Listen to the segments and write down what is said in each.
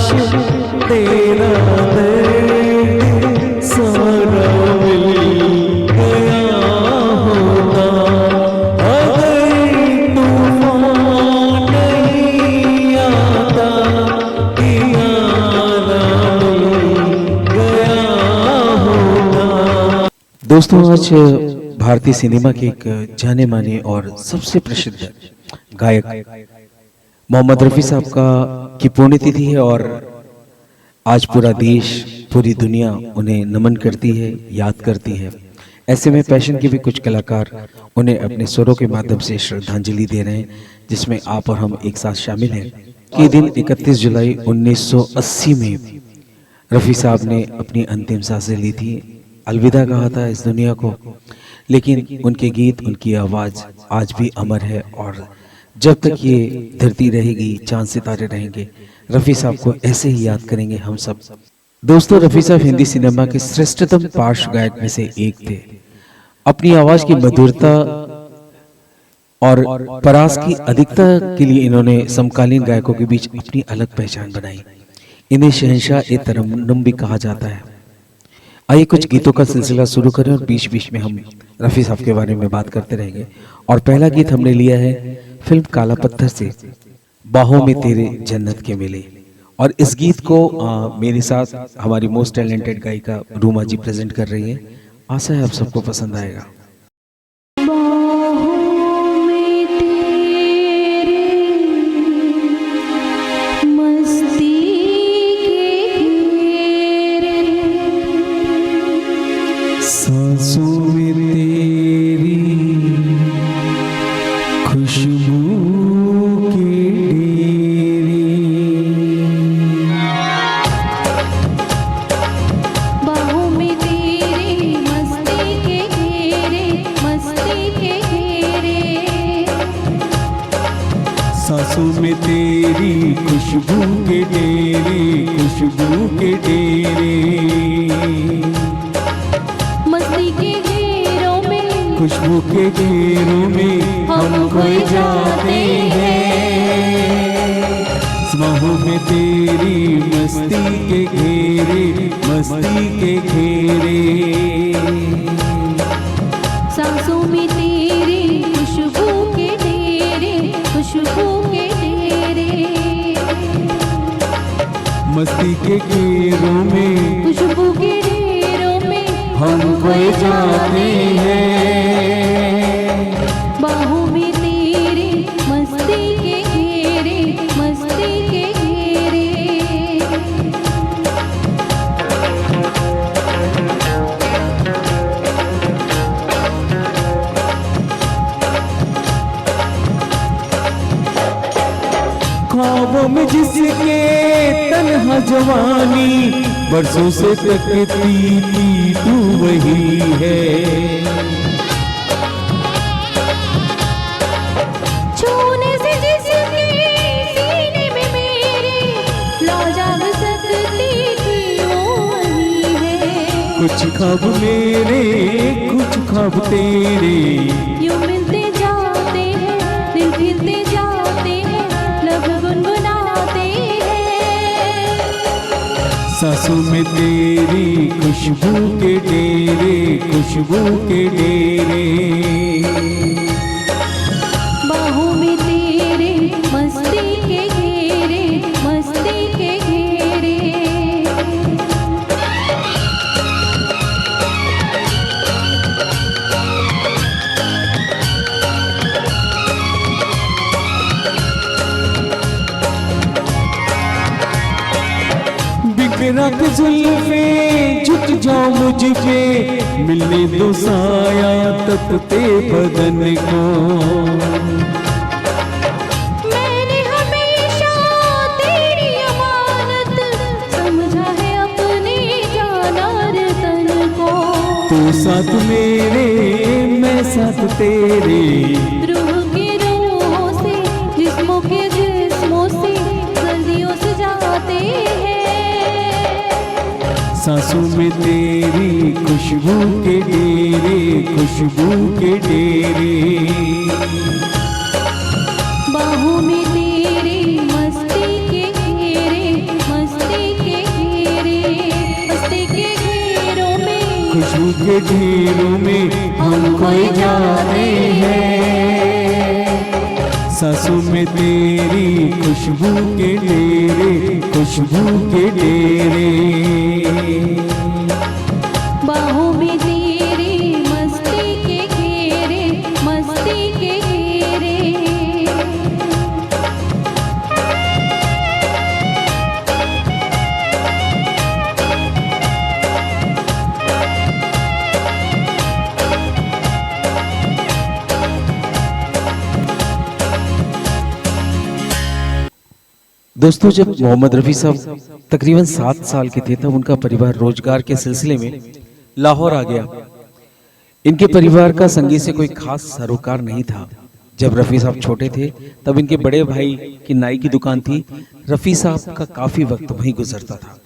काश तेरा दर्द सारा मिल गया होता, अगर तूफान नहीं आता किनारा मिल गया होता। दोस्तों, आज भारतीय सिनेमा के एक जाने माने और सबसे प्रसिद्ध गायक मोहम्मद रफ़ी साहब की पुण्यतिथि है और आज पूरा देश, पूरी दुनिया उन्हें नमन करती है, याद करती है। ऐसे में पैशन के भी कुछ कलाकार उन्हें अपने स्वरों के माध्यम से श्रद्धांजलि दे रहे हैं, जिसमें आप और हम एक साथ शामिल हैं। ये दिन 31 जुलाई 1980 में रफ़ी साहब ने अपनी अंतिम सांसें ली थी, अलविदा कहा था इस दुनिया को, लेकिन उनके गीत, उनकी आवाज़ आज भी अमर है और जब तक ये धरती रहेगी, चांद सितारे रहेंगे, रफ़ी साहब को ऐसे ही याद करेंगे हम सब। दोस्तों, रफ़ी साहब हिंदी सिनेमा के श्रेष्ठतम पार्श्व गायक में से एक थे। अपनी आवाज़ की मधुरता और परास की अधिकता के लिए इन्होंने समकालीन गायकों के बीच अपनी अलग पहचान बनाई। इन्हें शहंशाह ए तरन्नुम भी कहा जाता है। आइए कुछ गीतों का सिलसिला शुरू करें और बीच बीच में हम रफ़ी साहब के बारे में बात करते रहेंगे। और पहला गीत हमने लिया है फिल्म काला पत्थर से, बाहों में तेरे जन्नत के मिले। और इस गीत को मेरे साथ हमारी मोस्ट टैलेंटेड गायिका रूमा जी प्रेजेंट कर रही है। आशा है आप सबको पसंद आएगा। सांसों में तेरी खुशबू के डेरे, बाहों में तेरे मस्ती के घेरे, मस्ती के घेरे। सांसों में तेरी खुशबू के डेरे, खुशबू के डेरे, मस्ती के घेरों में, खुशबू के घेरों में हम खोए जाते हैं। बाहों में तेरी मस्ती के घेरे, मस्ती के घेरे, सांसों में तेरे खुशबू के डेरे, खुशबू के डेरे। मस्ती के घेरों में, खुशबू के डेरों में हम खोए जाते हैं। बाहों में तेरे मस्ती के घेरे, मस्ती के घेरे। ख्वाबों में जिसके तन्हा जवानी बरसों से तकती थी, तू वही है। छूने से जिसके सीने में मेरे ला जाग सकती थी, वो वही है। कुछ ख्वाब मेरे, कुछ ख्वाब तेरे, यूं मिलते जाते हैं, दिल खिलते जाते हैं, लब गुनगुनाते हैं। सांसों में तेरी खुशबू के डेरे, खुशबू के डेरे, बाहों में तेरे मस्ती के घेरे, मस्ती के घेरे। बिखरा के जुल्फे झुक जाओ मुझ पे, मिलने दो साया तपते बदन को। मैंने हमेशा तेरी अमानत समझा है अपने जान और तन को। तू साथ मेरे, मैं साथ तेरे, रूह की रूहों से, जिस्मों के जिस्मों से, सर्दियों से जाते हैं। सांसों में तेरी खुशबू के डेरे, खुशबू के डेरे, बाहों में तेरे मस्ती के घेरे, मस्ती के ढेरों में हम खोए जा रहे हैं। सांसों में तेरी खुशबू के डेरे, खुशबू के डेरे। बाहों में तेरी मस्ती के घेरे, मस्ती के घेरे। दोस्तों, जब मोहम्मद रफ़ी साहब तकरीबन 7 साल के थे तब उनका परिवार रोजगार के सिलसिले में लाहौर आ गया। इनके परिवार का संगीत से कोई खास सरोकार नहीं था। जब रफ़ी साहब छोटे थे तब इनके बड़े भाई की नाई की दुकान थी। रफ़ी साहब का काफ़ी वक्त वहीं गुजरता था।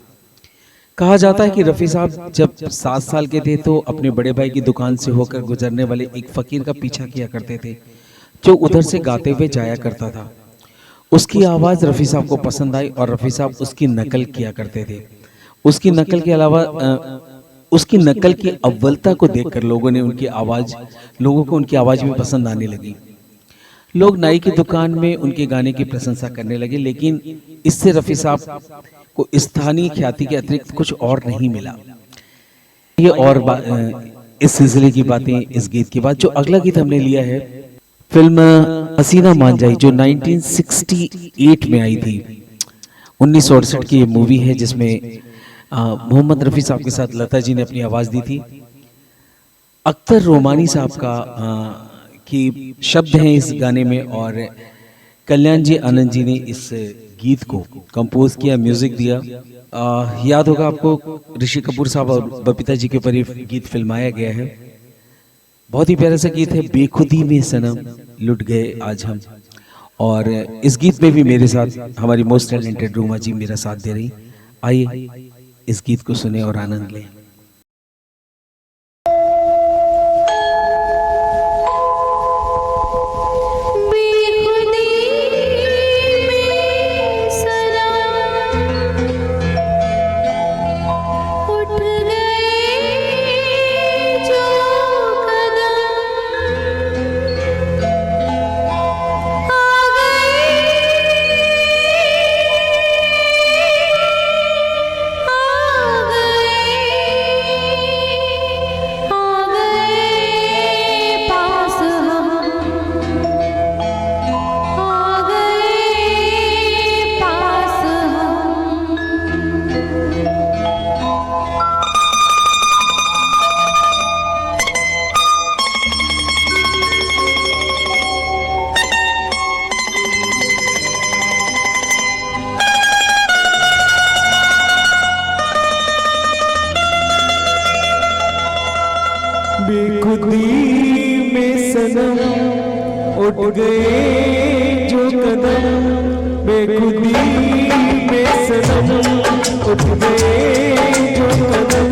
कहा जाता है कि रफ़ी साहब जब 7 साल के थे तो अपने बड़े भाई की दुकान से होकर गुजरने वाले एक फ़कीर का पीछा किया करते थे, जो उधर से गाते हुए जाया करता था। उसकी आवाज़ रफ़ी साहब को पसंद आई और रफ़ी साहब उसकी नकल किया करते थे। उसकी नकल के अलावा उसकी नकल की अव्वलता को देखकर लोगों को उनकी आवाज़ भी पसंद आने लगी। लोग नाई की दुकान में उनके गाने की प्रशंसा करने लगे, लेकिन इससे रफ़ी साहब को स्थानीय ख्याति के अतिरिक्त कुछ और नहीं मिला। ये और इस सिलसिले की बातें इस गीत के बाद। जो अगला गीत हमने लिया है फिल्म हसीना मान जाई, जो 1968 में आई थी। 1968 की ये मूवी है जिसमें मोहम्मद रफ़ी साहब के साथ लता जी ने अपनी आवाज़ दी थी। अख्तर रोमानी साहब का की शब्द हैं इस गाने में और कल्याण जी आनंद जी ने इस गीत को कंपोज किया, म्यूजिक दिया। याद होगा आपको, ऋषि कपूर साहब और बबीता जी के ऊपर ये गीत फिल्माया गया है। बहुत ही प्यारा सा गीत है, बेखुदी में सनम लुट गए आज हम। और इस गीत में भी मेरे साथ हमारी मोस्ट टैलेंटेड रूमा जी मेरा साथ दे रही। आइए इस गीत को सुने और आनंद लें। बेखुदी में सनम उठ गए जो कदम, बेखुदी में सनम उठ गए जो कदम।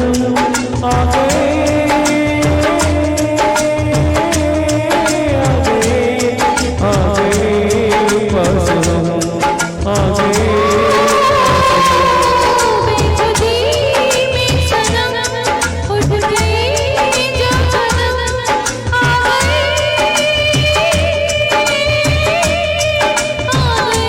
आ गए पास हम, आ गए। आ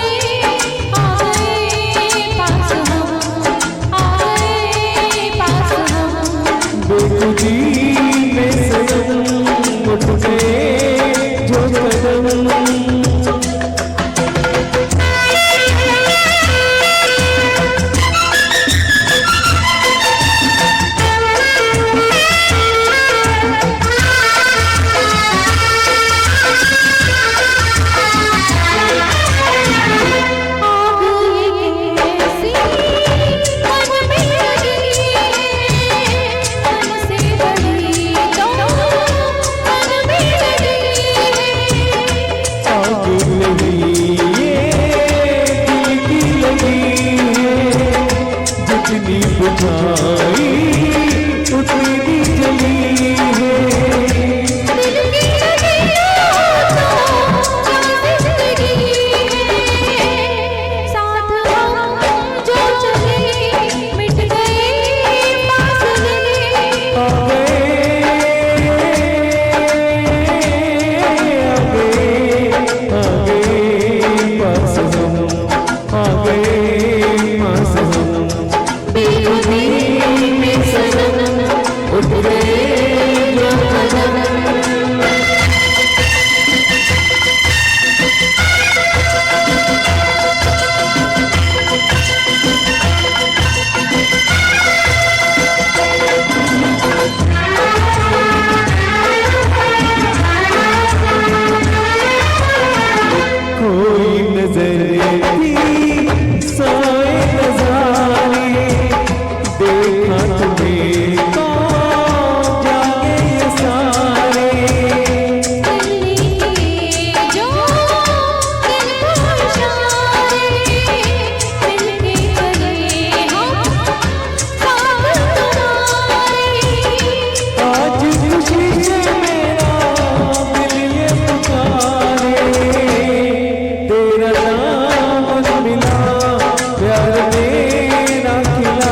ना खिला।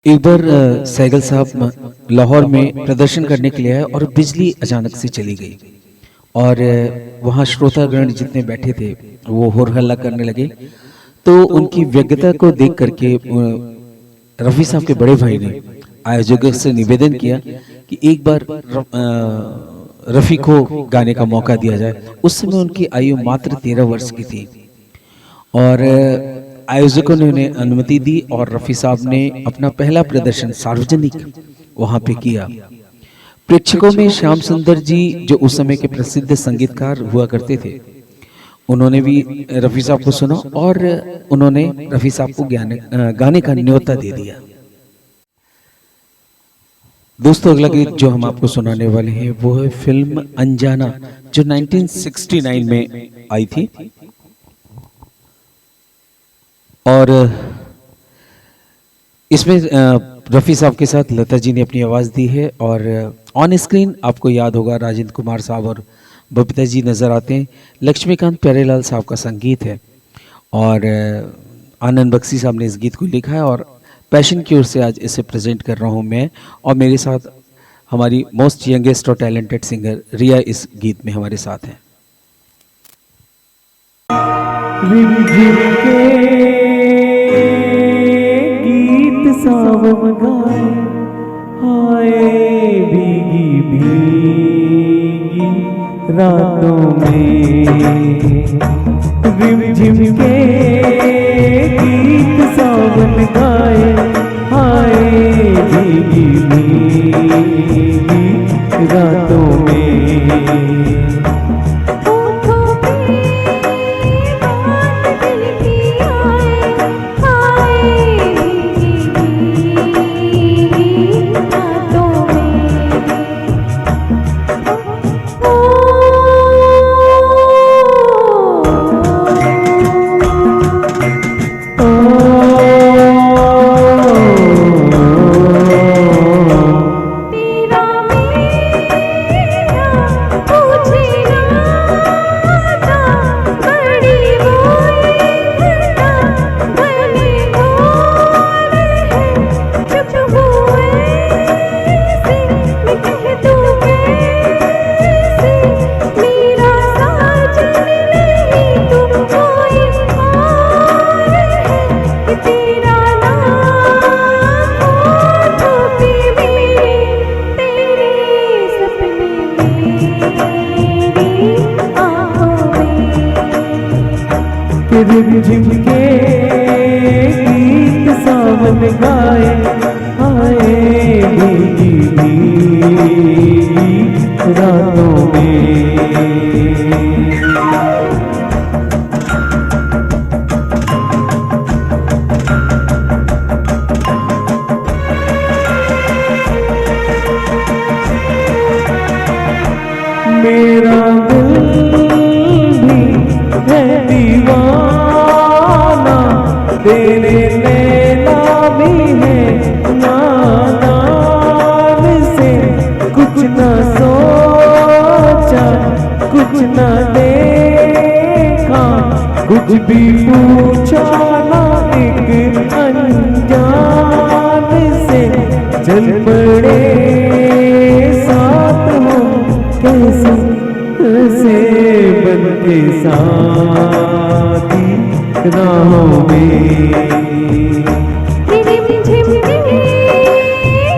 एक बार सहगल साहब लाहौर में प्रदर्शन करने के लिए आए और बिजली अचानक से चली गई और वहाँ श्रोतागण जितने बैठे थे वो होर हल्ला करने लगे। तो उनकी व्यग्रता को देख करके रफ़ी साहब के बड़े भाई ने आयोजकों से निवेदन किया कि एक बार रफ़ी को गाने का मौका दिया जाए। उस समय उनकी आयु मात्र 13 वर्ष की थी और आयोजकों ने उन्हें अनुमति दी और रफ़ी साहब ने अपना पहला प्रदर्शन सार्वजनिक वहां पे किया। प्रेक्षकों में श्याम सुंदर जी जो उस समय के प्रसिद्ध संगीतकार हुआ करते थे, उन्होंने भी रफ़ी साहब को सुना और उन्होंने रफ़ी साहब को गाने का न्योता दे दिया। दोस्तों अगला गीत जो हम आपको सुनाने वाले हैं वो है फिल्म अनजाना जो 1969 में आई थी और इसमें रफ़ी साहब के साथ लता जी ने अपनी आवाज़ दी है और ऑन स्क्रीन आपको याद होगा राजेंद्र कुमार साहब और बबीता जी नज़र आते हैं। लक्ष्मीकांत प्यारेलाल साहब का संगीत है और आनंद बख्शी साहब ने इस गीत को लिखा है और पैशन की ओर से आज इसे प्रेजेंट कर रहा हूँ मैं और मेरे साथ हमारी मोस्ट यंगेस्ट और टैलेंटेड सिंगर रिया इस गीत में हमारे साथ हैं। गीत सावन गाए आए भीगी भीगी रातों में, रिमझिम के गीत सावन गाए आए भीगी भीगी रातों में। रिमझिम के गीत सावन गाए आए भीगी भीगी रातों में। मेरा दिल भी है दीवाना, तेरे नैना भी है नादान से। कुछ ना सोचा, कुछ ना देखा, कुछ भी पूछा ना एक अनजान से। चल पड़े साथ हम कैसे कैसे बन के साथी राहों में। रिमझिम के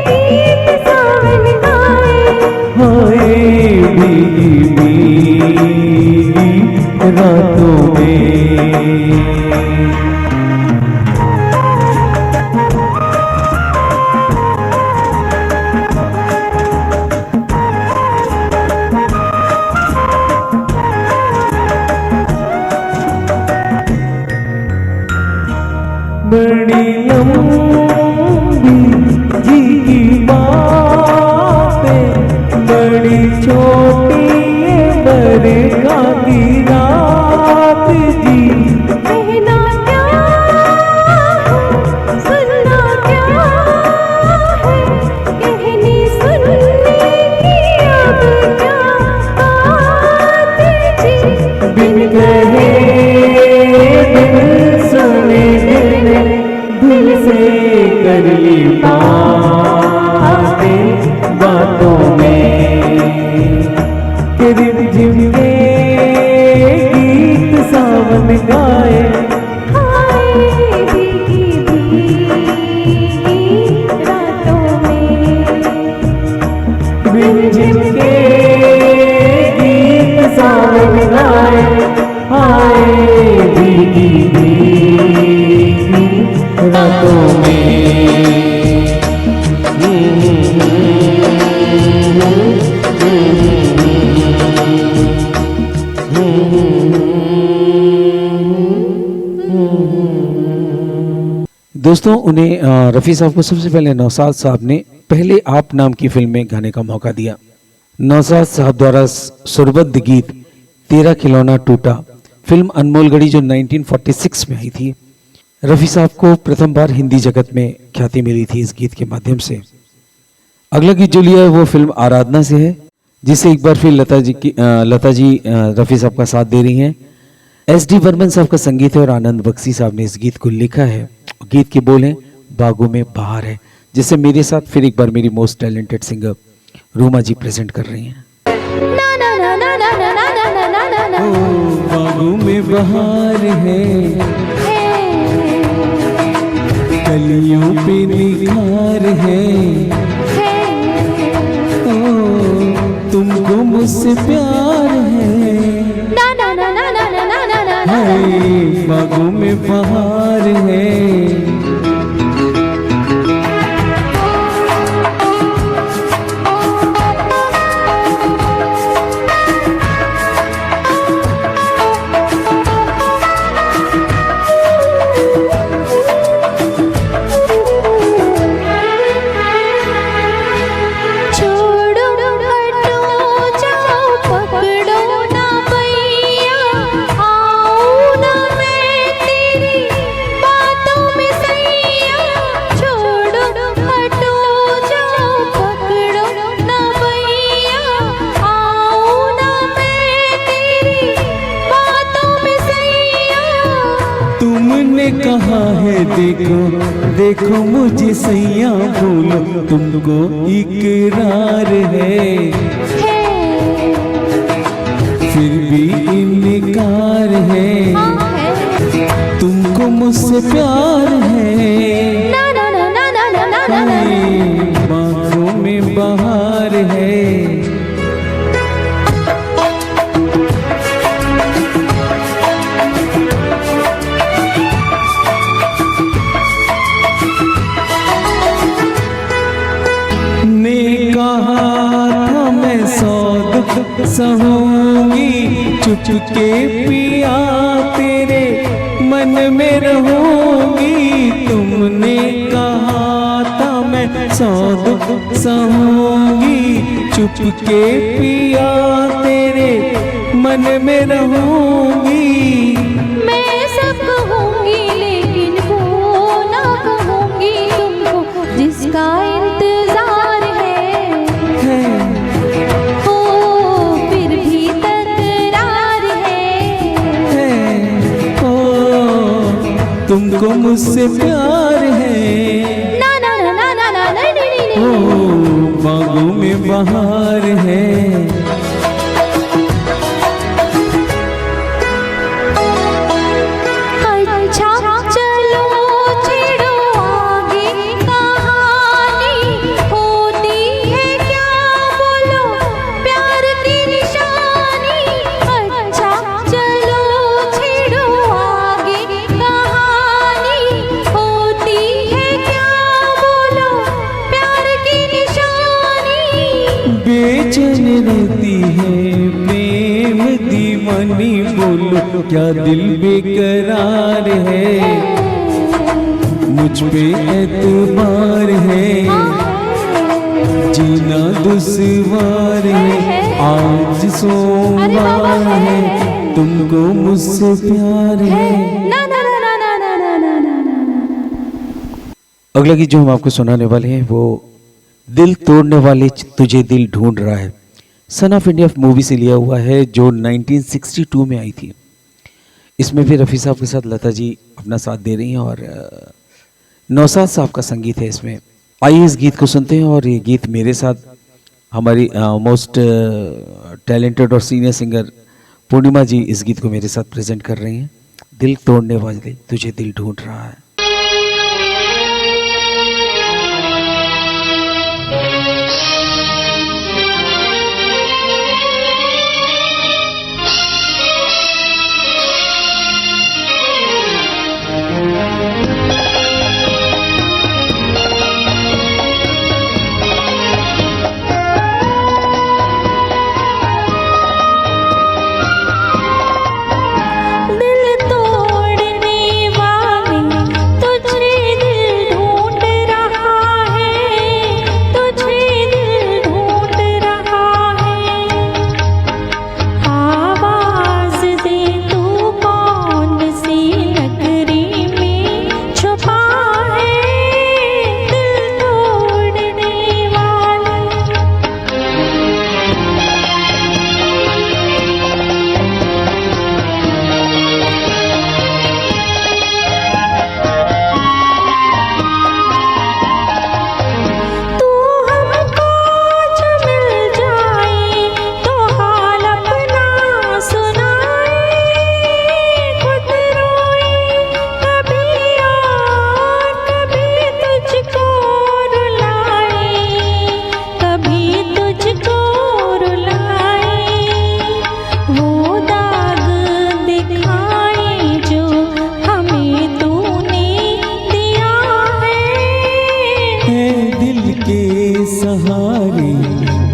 गीत सावन गाए, हाय भीगी भीगी रातों में। बड़ी लंबी जी की बातें, बड़ी छोटी ये बरखा की रात जी। कहना क्या है, सुनना क्या है, कहने सुनने की अब क्या बात जी। बिन कहे बिन सुने दिल से कर ली बातें बातों में। कि रिमझिम के गीत सावन गाए, हाय भीगी भीगी रातों में। रिमझिम के गीत सावन गाए, हाय भीगी भीगी रातों में। दोस्तों उन्हें रफ़ी साहब को सबसे पहले नौशाद साहब ने पहले आप नाम की फिल्म में गाने का मौका दिया। नौशाद साहब द्वारा सुरबद्ध गीत तेरा खिलौना टूटा फिल्म अनमोल गढ़ी जो 1946 में आई थी। रफ़ी साहब को प्रथम बार हिंदी जगत में ख्याति मिली थी इस गीत के माध्यम से। अगला गीत जो लिया है वो फिल्म आराधना से है, जिसे एक बार फिर लता जी रफ़ी साहब का साथ दे रही हैं। एस.डी. बर्मन साहब का संगीत है और आनंद बख्शी साहब ने इस गीत को लिखा है। गीत के बोल हैं बागों में बहार है, जिसे मेरे साथ फिर एक बार मेरी मोस्ट टैलेंटेड सिंगर रूमा जी प्रेजेंट कर रही हैं। ना ना ना ना ना ना ना ना ना ना ना ना बागों में बहार है, कलियों पे निखार है। ओ तुमको मुझसे प्यार है, ना ना ना ना ना ना ना ना ना हाय बागों में बहार है। छोड़ो हटो जाओ पकड़ो ना भैया, आऊं ना मैं तेरी बातों में सैया। छोड़ो हटो जाओ पकड़ो ना भैया, आऊं ना मैं तेरी बातों में सैया। तुमने कहा है देखो देखो मुझे सैया बोलो, तुमको इकरार है फिर भी इनकार है। तुमको मुझसे प्यार है, ना ना ना ना ना ना ना ना ना। बागों में बहार है। ने कहा था मैं सौ दुख सहूंगी, चुपके पिया तेरे मन में रहूंगी। तुमने कहा था मैं मैं सौ दुख सहूंगी, चुपके पिया तेरे मन में रहूंगी। मैं सब कहूँगी लेकिन वो ना कहूँगी तुमको जिसका इंतजार है। ओ फिर भी तकरार है। ओ तुमको मुझसे प्यार है। ना ना ना ना ना ना ना नहीं ओ नहीं। बागों में बहार है। अच्छा चलो छेड़ो आगे कहानी, होती है क्या बोलो प्यार की निशानी। अच्छा चलो छेड़ो आगे कहानी, होती है क्या बोलो प्यार की निशानी। बेचैन रहती है प्रेम दीवानी, बोलो क्या दिल बेकरार है। मुझ पे एतबार है, जीना दुश्वार है। आज सोमवार है, तुमको मुझसे प्यार है। ना ना ना ना ना ना ना ना ना ना। अगला गीत जो हम आपको सुनाने वाले हैं वो दिल तोड़ने वाले तुझे दिल ढूंढ रहा है, सन ऑफ इंडिया मूवी से लिया हुआ है जो 1962 में आई थी। इसमें भी रफ़ी साहब के साथ लता जी अपना साथ दे रही हैं और नौशाद साहब का संगीत है इसमें। आइए इस गीत को सुनते हैं और ये गीत मेरे साथ हमारी मोस्ट टैलेंटेड और सीनियर सिंगर पूर्णिमा जी इस गीत को मेरे साथ प्रेजेंट कर रही हैं। दिल तोड़ने वाले तुझे दिल ढूंढ रहा है। दिल तोड़ने वाले तुझे दिल ढूंढ रहा है, तुझे दिल ढूंढ रहा है। आवाज दे तू कौन सी नगरी में छुपा है, दिल तोड़ने वाले। तू हमको जो मिल जाए तो हाल अपना सुनाए, खुद रोए कभी और कभी तुझको रुलाए, कभी तुझको रुलाए। वो दाग दिखाए जो हमें तूने दिया है। दिल के सहारे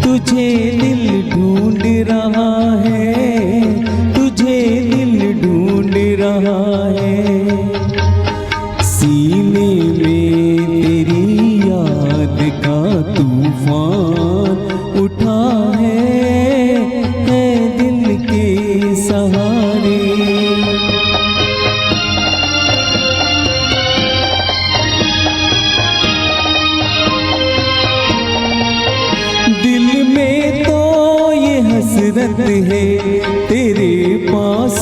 तुझे दिल ढूंढ रहा है, तुझे दिल ढूंढ रहा है। सीने में तेरी याद का तूफान उठा है दिल के सहारे। दिल में तो ये हसरत है तेरे पास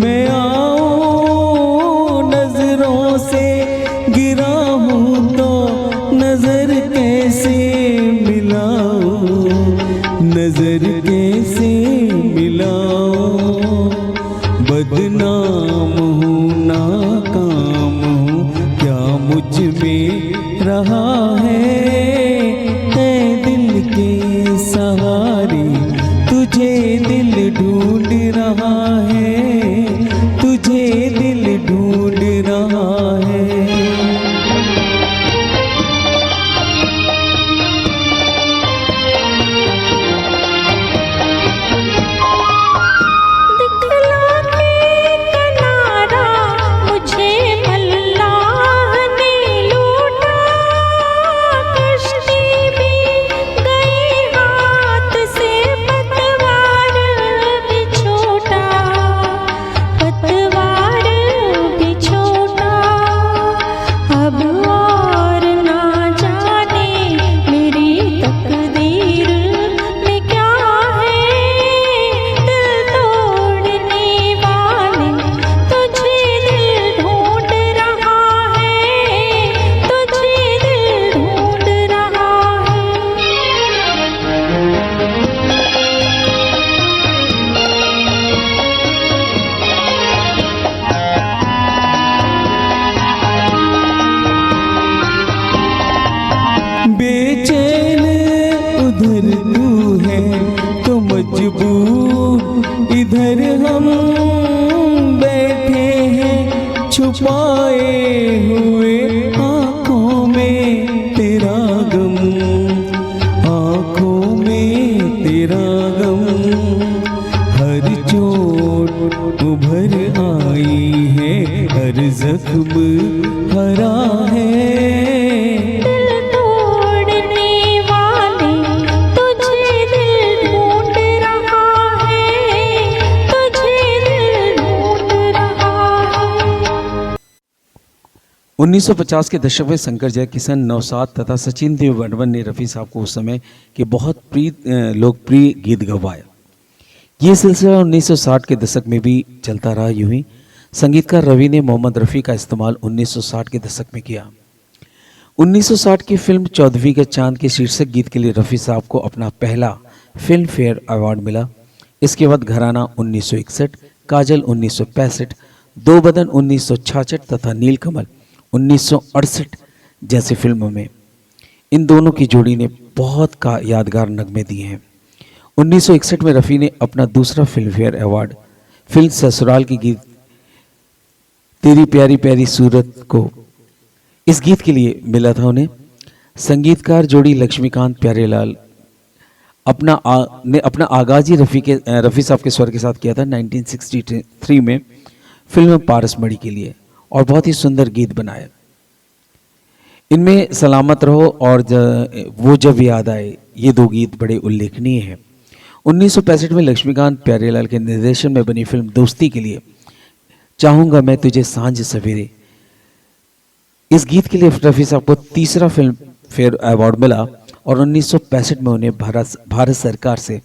मैं आऊं, नजरों से गिरा हूं तो नजर कैसे मिलाऊं, नजर कैसे मिलाऊं। बदनाम हूं नाकाम हूं क्या मुझ में रहा है दिल के सहारे तुझे दिल ढूंढ रहा है, तुझे दिल ढूंढ रहा है। दिखला के किनारा मुझे अल्लाह ने लूटा, 1950 के दशक में शंकर जयकिशन, नौशाद तथा सचिन देव बर्मन ने रफ़ी साहब को उस समय के बहुत लोकप्रिय गीत गवाए। ये सिलसिला 1960 के दशक में भी चलता रहा। यूं ही संगीतकार रवि ने मोहम्मद रफ़ी का इस्तेमाल 1960 के दशक में किया। 1960 की फिल्म 14वीं का चांद के शीर्षक गीत के लिए रफ़ी साहब को अपना पहला फिल्म फेयर अवार्ड मिला। इसके बाद घराना 1961, काजल 1965, दो बदन 1966 तथा नीलकमल 1968 जैसी फिल्मों में इन दोनों की जोड़ी ने बहुत यादगार नगमे दिए हैं। 1961 में रफ़ी ने अपना दूसरा फिल्म फेयर अवार्ड फिल्म ससुराल की गीत तेरी प्यारी प्यारी सूरत को इस गीत के लिए मिला था उन्हें। संगीतकार जोड़ी लक्ष्मीकांत प्यारेलाल ने अपना आगाज ही रफ़ी साहब के स्वर के साथ किया था 1963 में फिल्म पारसमढ़ी के लिए और बहुत ही सुंदर गीत बनाए। इनमें सलामत रहो और वो जब याद आए, ये दो गीत बड़े उल्लेखनीय हैं। 1965 में लक्ष्मीकांत प्यारेलाल के निर्देशन में बनी फिल्म दोस्ती के लिए चाहूंगा मैं तुझे सांझ सवेरे, इस गीत के लिए रफ़ी साहब को तीसरा फिल्म फेयर अवार्ड मिला और 1965 में उन्हें भारत सरकार से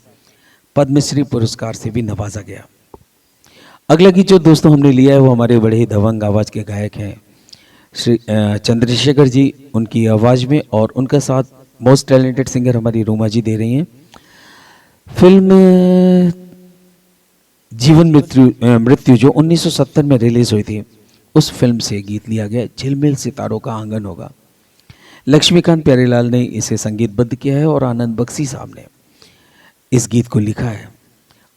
पद्मश्री पुरस्कार से भी नवाजा गया। अगला गीत जो दोस्तों हमने लिया है वो हमारे बड़े ही दबंग आवाज़ के गायक हैं श्री चंद्रशेखर जी, उनकी आवाज़ में, और उनका साथ मोस्ट टैलेंटेड सिंगर हमारी रूमा जी दे रही हैं। फिल्म जीवन मृत्यु जो 1970 में रिलीज हुई थी, उस फिल्म से गीत लिया गया, झिलमिल सितारों का आंगन होगा। लक्ष्मीकांत प्यारेलाल ने इसे संगीतबद्ध किया है और आनंद बख्शी साहब ने इस गीत को लिखा है।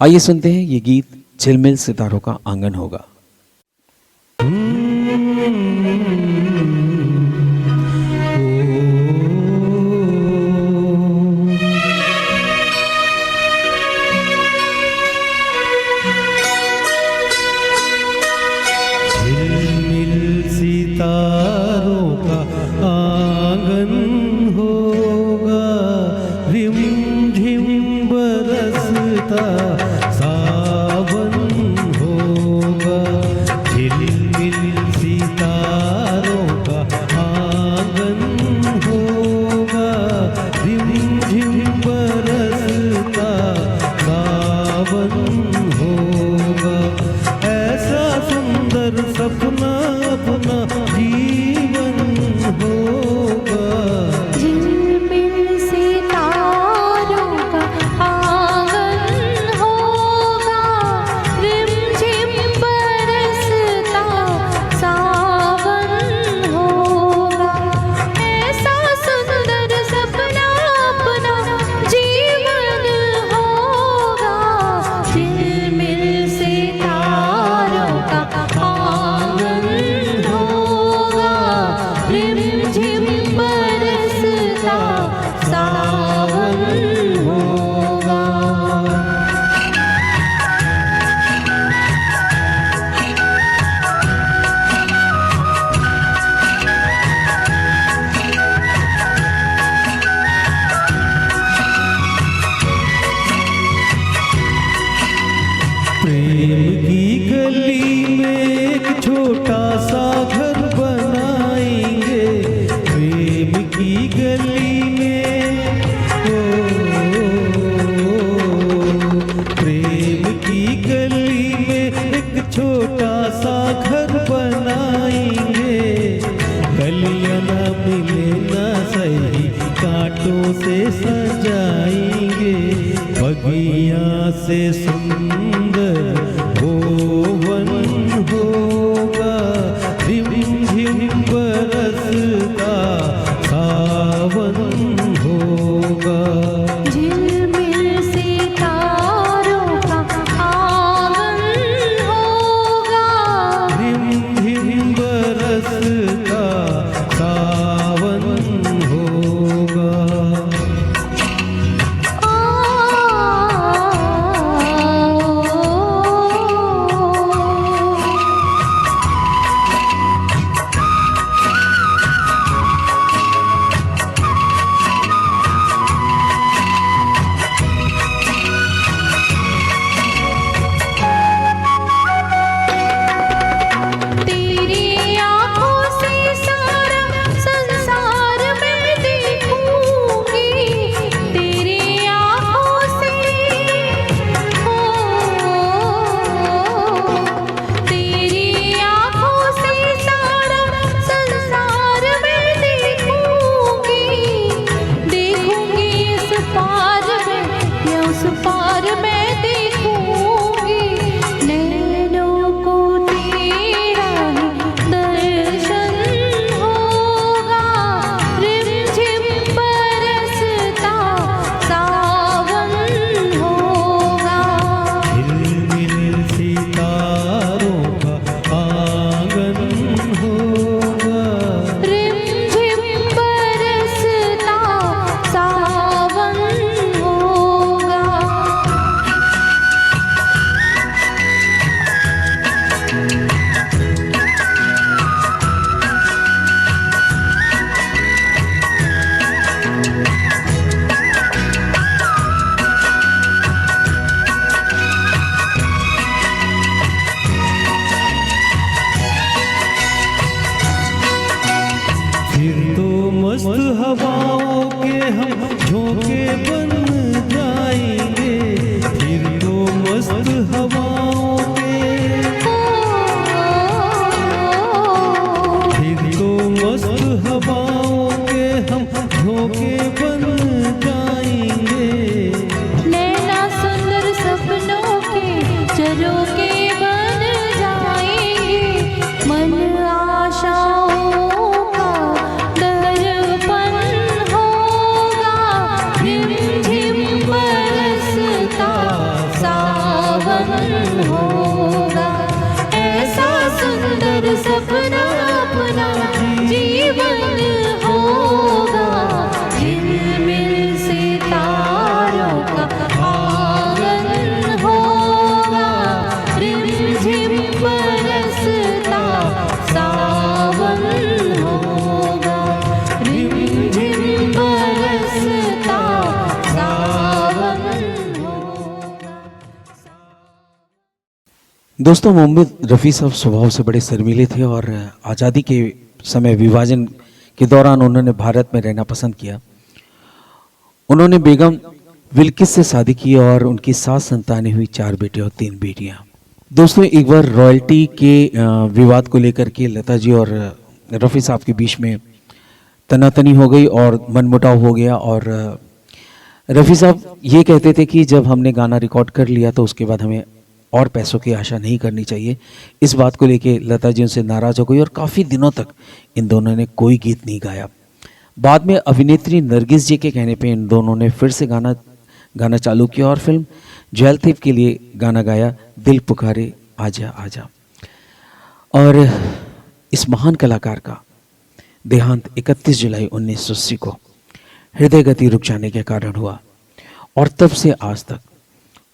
आइए सुनते हैं ये गीत, झिलमिल सितारों का आंगन होगा। हम झोंके बन जाएंगे, फिर तो मस्त हवाओं के, फिर तो मस्त हवाओं के हम झोंके बन जाएंगे। नैना सुंदर सपनों के झरोखे बन जाएंगे, मन आशाओं का दर्पण होगा, रिमझिम बरसता सावन होगा। ऐसा सुंदर सपना अपना जीवन होगा, झिलमिल सितारों का आंगन होगा, रिमझिम बरसता सावन होगा, रिमझिम बरसता सावन होगा। दोस्तों, मोहम्मद रफ़ी साहब स्वभाव से बड़े शर्मीले थे और आज़ादी के समय विभाजन के दौरान उन्होंने भारत में रहना पसंद किया। उन्होंने बेगम विल्किस से शादी की और उनकी 7 संतानें हुई, 4 बेटे और 3 बेटियां। दोस्तों, एक बार रॉयल्टी के विवाद को लेकर के लता जी और रफ़ी साहब के बीच में तनातनी हो गई और मनमुटाव हो गया और रफ़ी साहब ये कहते थे कि जब हमने गाना रिकॉर्ड कर लिया तो उसके बाद हमें और पैसों की आशा नहीं करनी चाहिए। इस बात को लेके लता जी उनसे नाराज़ हो गई और काफ़ी दिनों तक इन दोनों ने कोई गीत नहीं गाया। बाद में अभिनेत्री नरगिस जी के कहने पे इन दोनों ने फिर से गाना चालू किया और फिल्म जयललिता के लिए गाना गाया, दिल पुकारे आजा आजा। और इस महान कलाकार का देहांत 31 जुलाई 1980 को हृदय गति रुक जाने के कारण हुआ और तब से आज तक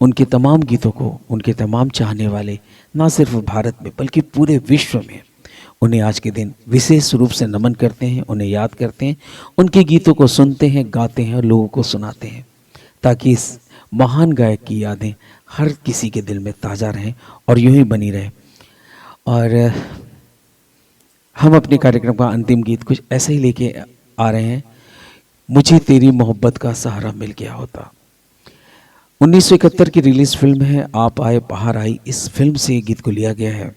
उनके तमाम गीतों को उनके तमाम चाहने वाले ना सिर्फ भारत में बल्कि पूरे विश्व में उन्हें आज के दिन विशेष रूप से नमन करते हैं, उन्हें याद करते हैं, उनके गीतों को सुनते हैं, गाते हैं और लोगों को सुनाते हैं, ताकि इस महान गायक की यादें हर किसी के दिल में ताज़ा रहें और यूं ही बनी रहे। और हम अपने कार्यक्रम का अंतिम गीत कुछ ऐसे ही लेके आ रहे हैं, मुझे तेरी मोहब्बत का सहारा मिल गया होता। 1971 की रिलीज फिल्म है आप आए बाहर आई। इस फिल्म से गीत को लिया गया है।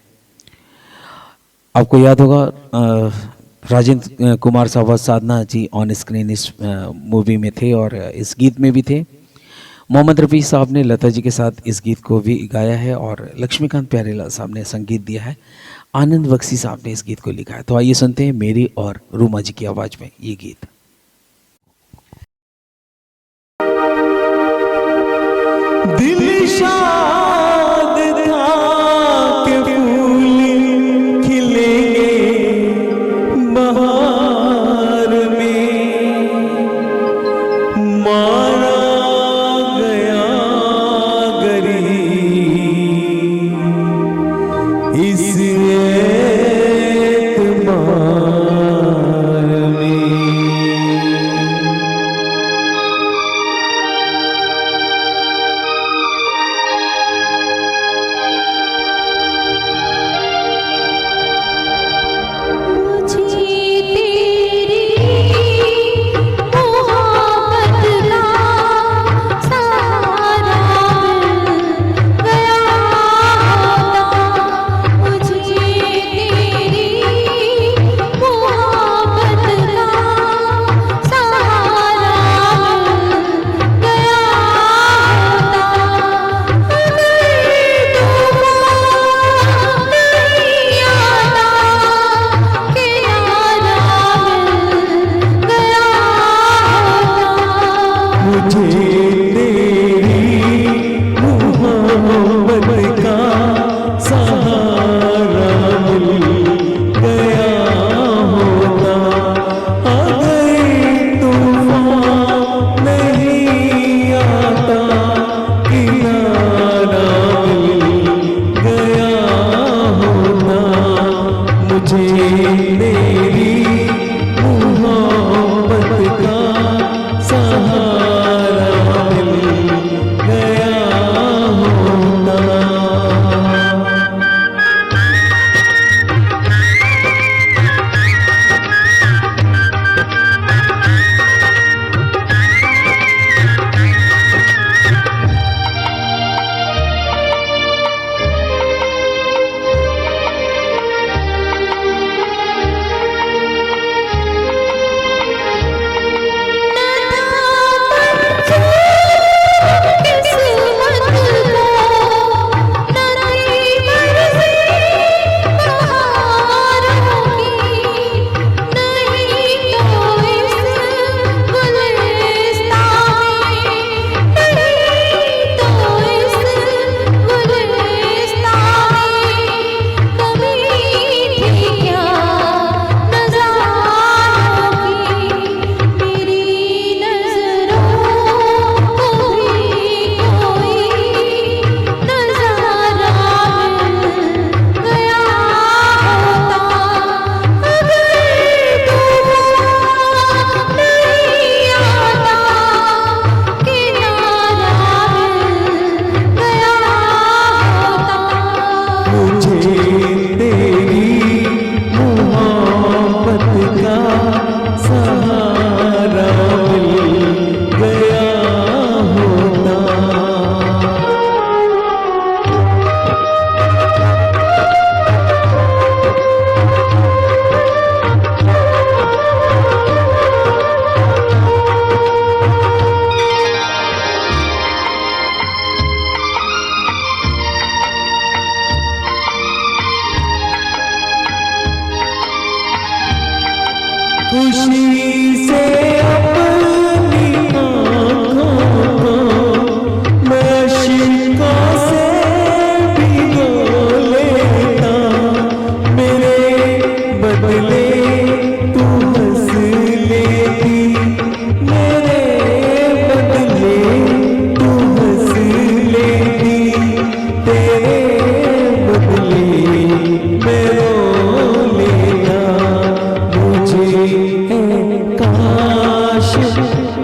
आपको याद होगा राजेंद्र कुमार साहब और साधना जी ऑन स्क्रीन इस मूवी में थे और इस गीत में भी थे। मोहम्मद रफ़ी साहब ने लता जी के साथ इस गीत को भी गाया है और लक्ष्मीकांत प्यारेलाल साहब ने संगीत दिया है। आनंद बख्शी साहब ने इस गीत को लिखा है। तो आइए सुनते हैं मेरी और रूमा जी की आवाज़ में ये गीत। दिल शाद था कि फूल खिलेंगे बहार में, मारा गया गरीब इस एतबार में। मेरी मोहब्बत का सहारा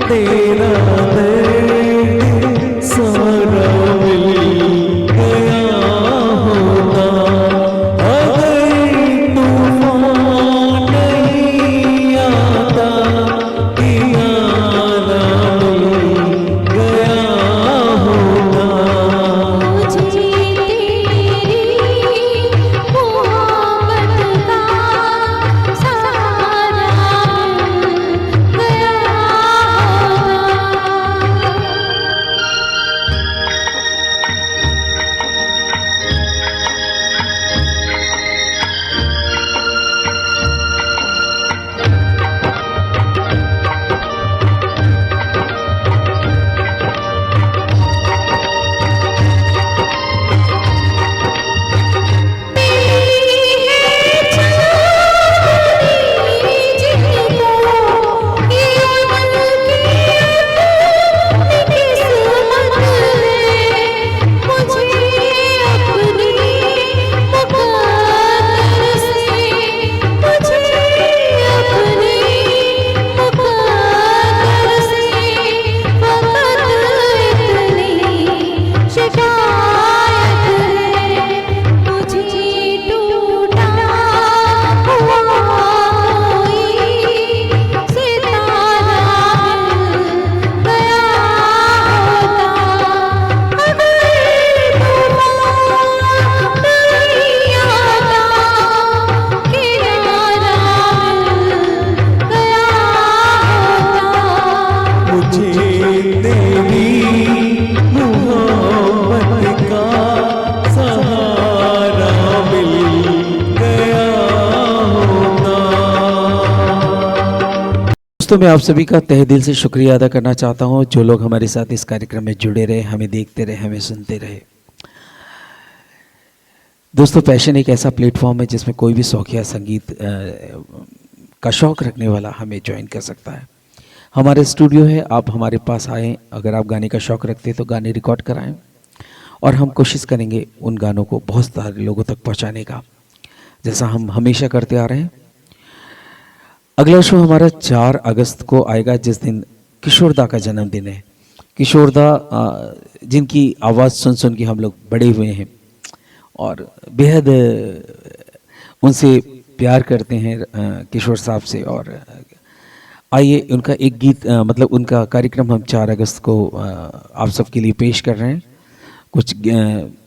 तेरा दर्द सारा मिल गया होता, अगर तूफान नहीं आता किनारा मिल गया होता। मुझे तेरी मोहब्बत का सहारा मिल गया दोस्तों मैं आप सभी का तहे दिल से शुक्रिया अदा करना चाहता हूं, जो लोग हमारे साथ इस कार्यक्रम में जुड़े रहे, हमें देखते रहे, हमें सुनते रहे। दोस्तों पैशन एक ऐसा प्लेटफॉर्म है जिसमें कोई भी शौकिया संगीत का शौक़ रखने वाला हमें ज्वाइन कर सकता है। हमारे स्टूडियो है, आप हमारे पास आएँ, अगर आप गाने का शौक़ रखते हैं तो गाने रिकॉर्ड कराएँ और हम कोशिश करेंगे उन गानों को बहुत सारे लोगों तक पहुँचाने का, जैसा हम हमेशा करते आ रहे हैं। अगला शो हमारा 4 अगस्त को आएगा, जिस दिन किशोरदा का जन्मदिन है। किशोरदा जिनकी आवाज़ सुन सुन के हम लोग बड़े हुए हैं और बेहद उनसे प्यार करते हैं किशोर साहब से। और आइए उनका एक गीत मतलब उनका कार्यक्रम हम 4 अगस्त को आप सबके लिए पेश कर रहे हैं। कुछ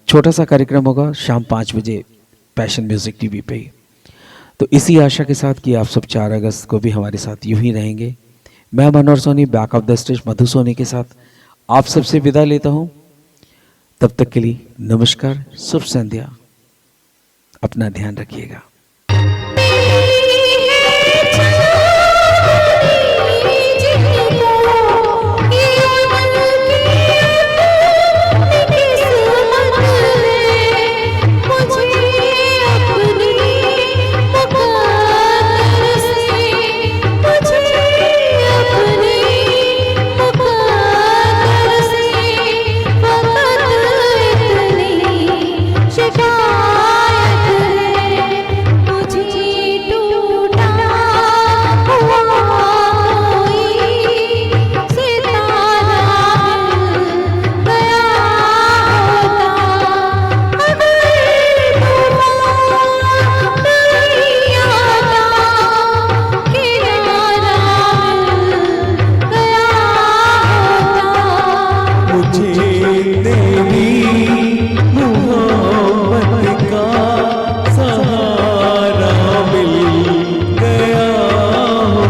छोटा सा कार्यक्रम होगा शाम 5 बजे पैशन म्यूज़िक टीवी पे। तो इसी आशा के साथ कि आप सब 4 अगस्त को भी हमारे साथ यूं ही रहेंगे। मैं Manohar Soni back of the stage Madhu Soni के साथ आप सबसे विदा लेता हूं। तब तक के लिए नमस्कार, शुभ संध्या, अपना ध्यान रखिएगा।